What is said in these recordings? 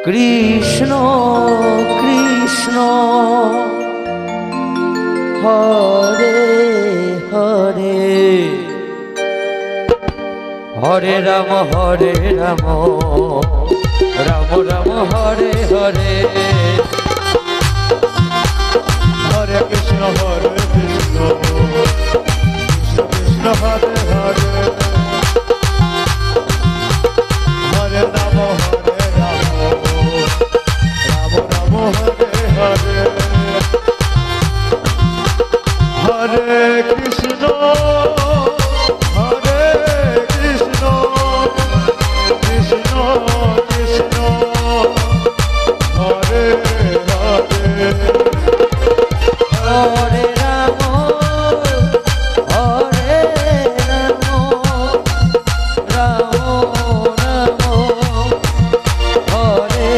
Krishna Krishna Hare Hare Hare Ram Ram Ram Hare Hare Hare Krishna Krishna Krishna Hare Hare Hare Ram Ram Ram Hare Hare Hare Krishna Krishna Krishna Krishna Hare Hare Hare Ram Ram Hare Hare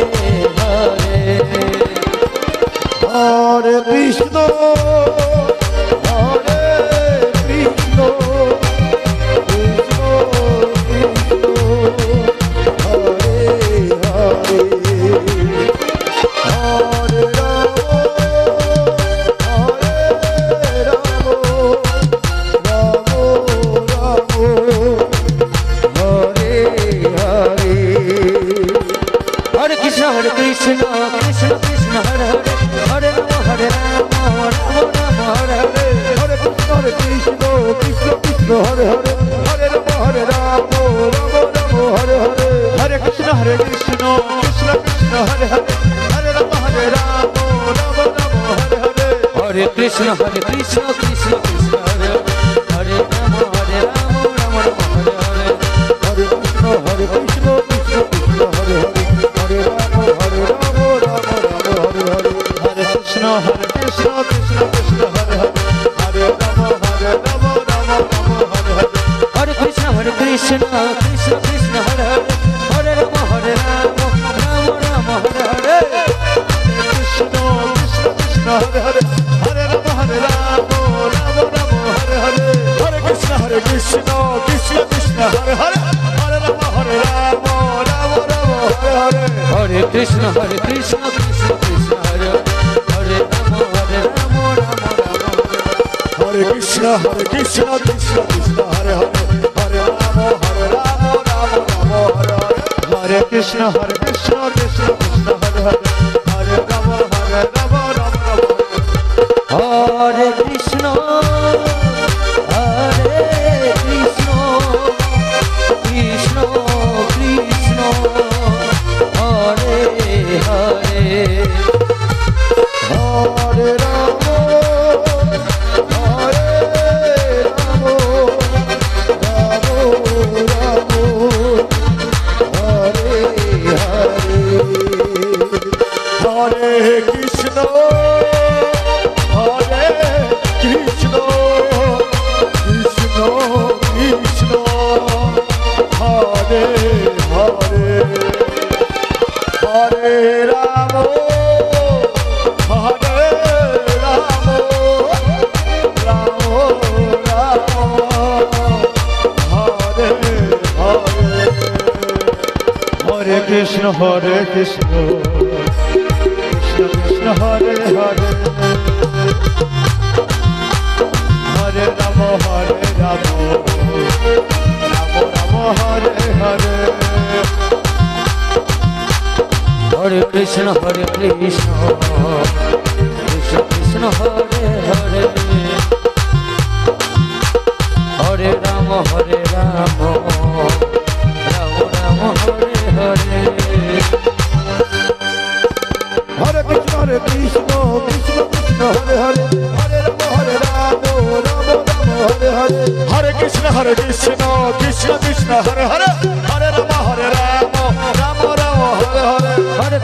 Hare Krishna Krishna Krishna Krishna Hare Hare Hare Ram Ram Ram Hare Hare Hare Krishna Krishna Krishna Hare Hare Hare Ram Ram Hare Hare Hare Krishna Krishna Krishna Hare Hare Hare Ram Ram Hare Hare Hare Krishna Krishna Krishna Hare Hare Hare Ram Ram Hare Hare Hare Krishna Krishna Krishna Hare Hare Ram Ram Hare Hare Hare Krishna Krishna Krishna Hare Hare Hare Ram Ram Hare Hare Hare Krishna Krishna Krishna Hare Hare Hare Ram Ram Hare Hare Hare Krishna Krishna Krishna Hare Hare Hare Ram Ram Hare Hare Krishna Krishna Hare Hare Hare Ram Ram Hare Hare Hare Krishna Krishna Krishna Hare Hare Hare Ram Ram Hare Hare Hare Krishna Krishna Krishna Hare Hare Ram Ram Hare Krishna Krishna Krishna Hare Hare Hare Ram Hare Hare Hare Krishna Krishna Krishna Hare Hare Hare Ram Ram Hare Krishna Krishna Krishna Hare Hare Hare Ram Hare Krishna Krishna Krishna Krishna Hare Hare Hare Ram Ram Ram Hare Hare Hare Krishna Krishna Krishna Hare Hare Hare Ram Ram Hare Hare Hare Krishna Krishna Krishna Hare Hare Hare Ram Ram Ram Hare Hare Hare Krishna Krishna Krishna Hare Hare Hare Ram Ram Hare Hare Hare Krishna Krishna Hare Hare Hare Ram Ram Hare Hare Hare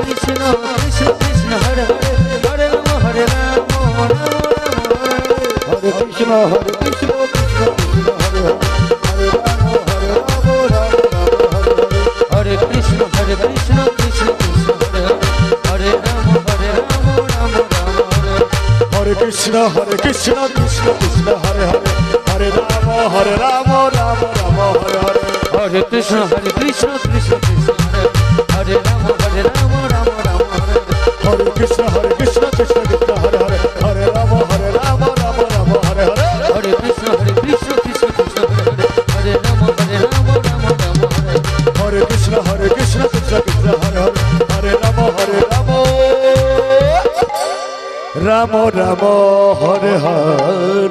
Krishna Krishna Krishna Hare Hare Hare Ram Hare Krishna Krishna Krishna Hare Hare Hare Ram Hare Krishna Krishna Krishna Hare Hare Ram Ram Hare Hare Krishna Krishna Krishna Hare Hare Hare Ram Ram Hare Hare Hare Krishna Krishna Krishna Hare Hare Ram Ram Ram Hare Hare.